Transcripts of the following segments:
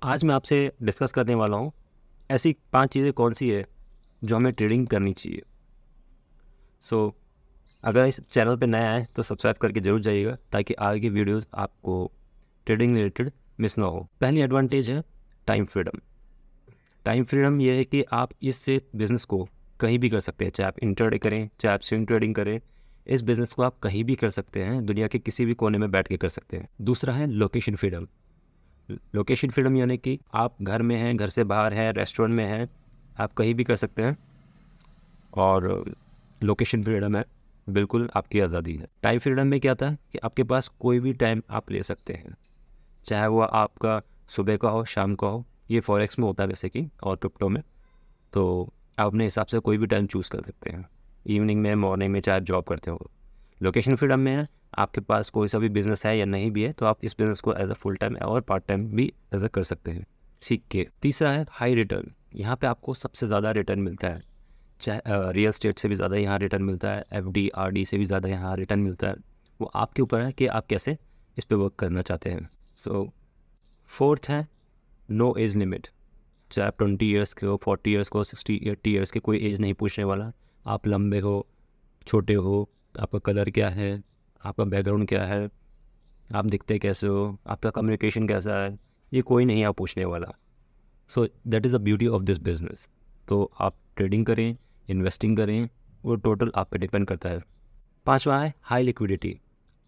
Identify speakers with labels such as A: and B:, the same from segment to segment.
A: आज मैं आपसे डिस्कस करने वाला हूँ ऐसी 5 चीज़ें कौन सी है जो हमें ट्रेडिंग करनी चाहिए। अगर इस चैनल पे नया है तो सब्सक्राइब करके ज़रूर जाइएगा ताकि आगे की वीडियोस आपको ट्रेडिंग रिलेटेड मिस ना हो। पहली एडवांटेज है टाइम फ्रीडम। टाइम फ्रीडम ये है कि आप इससे बिज़नेस को कहीं भी कर सकते हैं, चाहे आप इंट्राडे करें, चाहे आप स्विंग ट्रेडिंग करें। इस बिज़नेस को आप कहीं भी कर सकते हैं, दुनिया के किसी भी कोने में बैठ के कर सकते हैं। दूसरा है लोकेशन फ्रीडम। लोकेशन फ्रीडम यानी कि आप घर में हैं, घर से बाहर हैं, रेस्टोरेंट में हैं, आप कहीं भी कर सकते हैं और लोकेशन फ्रीडम है, बिल्कुल आपकी आज़ादी है। टाइम फ्रीडम में क्या था कि आपके पास कोई भी टाइम आप ले सकते हैं, चाहे वो आपका सुबह का हो, शाम का हो। ये फॉरेक्स में होता है वैसे कि, और क्रिप्टो में तो आप अपने हिसाब से कोई भी टाइम चूज़ कर सकते हैं, इवनिंग में, मॉर्निंग में, चाहे आप जॉब करते हो। लोकेशन फ्रीडम में है, आपके पास कोई सा भी बिज़नेस है या नहीं भी है तो आप इस बिज़नेस को एज अ फुल टाइम और पार्ट टाइम भी एज अ कर सकते हैं सीख के। तीसरा है हाई रिटर्न। यहाँ पे आपको सबसे ज़्यादा रिटर्न मिलता है, चाहे रियल स्टेट से भी ज़्यादा यहाँ रिटर्न मिलता है, एफडी आरडी से भी ज़्यादा यहाँ रिटर्न मिलता है। वो आपके ऊपर है कि आप कैसे इस पर वर्क करना चाहते हैं। फोर्थ है नो एज लिमिट। चाहे आप 20 ईयर्स के हो, 40 ईयर्स को, 60 80 ईयर्स के, कोई एज नहीं पूछने वाला। आप लंबे हो, छोटे हो, आपका कलर क्या है, आपका बैकग्राउंड क्या है, आप दिखते कैसे हो, आपका कम्युनिकेशन कैसा है, ये कोई नहीं आप पूछने वाला। That is the beauty of this business. तो आप ट्रेडिंग करें, इन्वेस्टिंग करें, वो टोटल आप पे डिपेंड करता है। पांचवा है हाई लिक्विडिटी।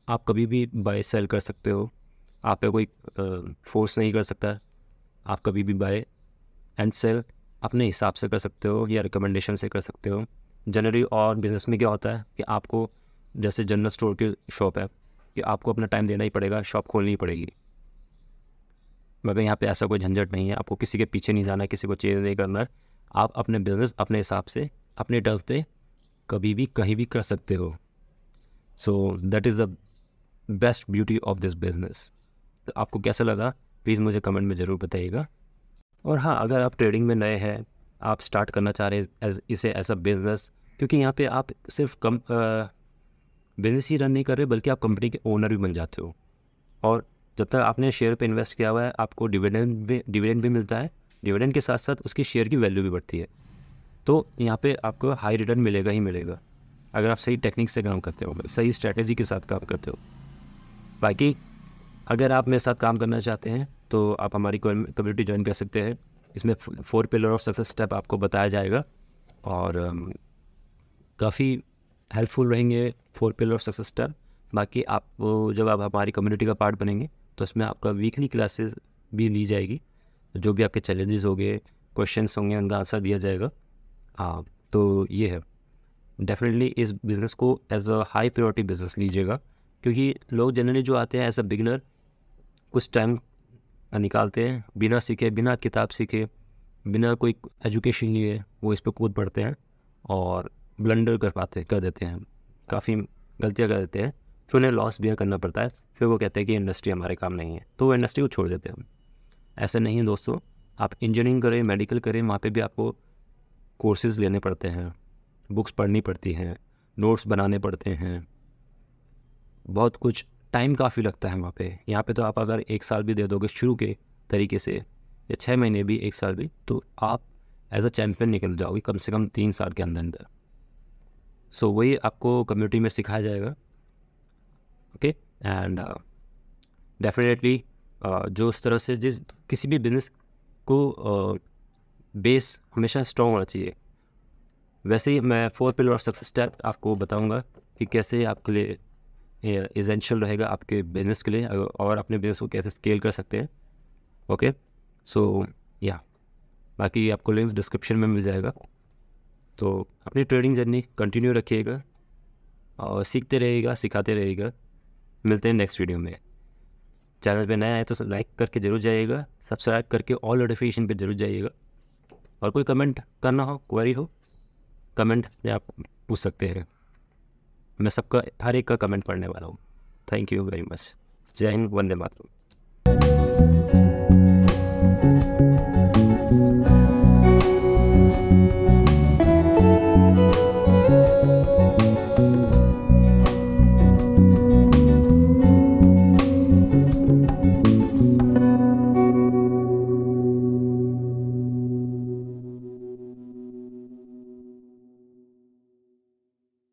A: आप कभी भी बाय सेल कर सकते हो, आप पे कोई फोर्स नहीं कर सकता। आप कभी भी बाय एंड सेल अपने हिसाब से कर सकते हो या रिकमेंडेशन से कर सकते हो। जनरली और बिज़नेस में क्या होता है कि आपको, जैसे जनरल स्टोर की शॉप है, कि आपको अपना टाइम देना ही पड़ेगा, शॉप खोलनी पड़ेगी। मगर यहाँ पे ऐसा कोई झंझट नहीं है, आपको किसी के पीछे नहीं जाना है, किसी को चेंज नहीं करना है। आप अपने बिज़नेस अपने हिसाब से, अपने टर्फ पे कभी भी कहीं भी कर सकते हो। That is the best beauty of this business. तो आपको कैसा लगा प्लीज़ मुझे कमेंट में ज़रूर बताइएगा। और हाँ, अगर आप ट्रेडिंग में नए हैं, आप स्टार्ट करना चाह रहे हैं इसे एज अ बिज़नेस, क्योंकि यहाँ पे आप सिर्फ बिज़नेस ही रन नहीं कर रहे बल्कि आप कंपनी के ओनर भी बन जाते हो। और जब तक आपने शेयर पे इन्वेस्ट किया हुआ है, आपको डिविडेंड भी मिलता है। डिविडेंड के साथ साथ उसकी शेयर की वैल्यू भी बढ़ती है। तो यहाँ पे आपको हाई रिटर्न मिलेगा ही मिलेगा, अगर आप सही टेक्निक से काम करते हो, सही स्ट्रैटेजी के साथ काम करते हो। बाकी अगर आप मेरे साथ काम करना चाहते हैं तो आप हमारी कम्युनिटी ज्वाइन कर सकते हैं। इसमें 4 पिलर ऑफ सक्सेस स्टेप आपको बताया जाएगा और काफ़ी हेल्पफुल रहेंगे 4 पिलर ऑफ सक्सेस स्टेप। बाकी आप जब आप हमारी कम्युनिटी का पार्ट बनेंगे तो इसमें आपका वीकली क्लासेस भी ली जाएगी। जो भी आपके चैलेंजेस होंगे, क्वेश्चंस होंगे, उनका आंसर दिया जाएगा। हाँ, तो ये है। डेफिनेटली इस बिज़नेस को as a high priority business लीजिएगा, क्योंकि लोग जनरली जो आते हैं एज अ बिगिनर कुछ टाइम निकालते हैं, बिना सीखे, बिना किताब सीखे, बिना कोई एजुकेशन लिए वो इस पर कूद पड़ते हैं और ब्लंडर कर देते हैं, काफ़ी गलतियाँ कर देते हैं। फिर उन्हें लॉस भी करना पड़ता है। फिर वो कहते हैं कि इंडस्ट्री हमारे काम नहीं है, तो वो इंडस्ट्री को छोड़ देते हैं। ऐसा नहीं है दोस्तों, आप इंजीनियरिंग करें, मेडिकल करें, वहाँ पे भी आपको कोर्सेज लेने पड़ते हैं, बुक्स पढ़नी पड़ती हैं, नोट्स बनाने पड़ते हैं, बहुत कुछ टाइम काफ़ी लगता है वहाँ पे। यहाँ पे तो आप अगर 1 साल भी दे दोगे शुरू के तरीके से, या 6 महीने भी, 1 साल भी, तो आप एज अ चैम्पियन निकल जाओगे कम से कम 3 साल के अंदर अंदर। वही आपको कम्युनिटी में सिखाया जाएगा। ओके, एंड डेफिनेटली जो उस तरह से जिस किसी भी बिजनेस को बेस हमेशा स्ट्रॉन्ग होना चाहिए। वैसे ही मैं 4 पिलर ऑफ सक्सेस स्टेप आपको बताऊंगा कि कैसे आपके लिए एसेंशियल रहेगा आपके बिजनेस के लिए, और अपने बिजनेस को कैसे स्केल कर सकते हैं। ओके, सो या बाकी आपको लिंक्स डिस्क्रिप्शन में मिल जाएगा। तो अपनी ट्रेडिंग जर्नी कंटिन्यू रखिएगा और सीखते रहिएगा, सिखाते रहिएगा। मिलते हैं नेक्स्ट वीडियो में। चैनल पे नया है तो लाइक करके जरूर जाइएगा, सब्सक्राइब करके ऑल नोटिफिकेशन पे जरूर जाइएगा। और कोई कमेंट करना हो, क्वेरी हो, कमेंट में आप पूछ सकते हैं। मैं सबका, हर एक का कमेंट पढ़ने वाला हूँ। Thank you very much. जय हिंद, वंदे मातरम।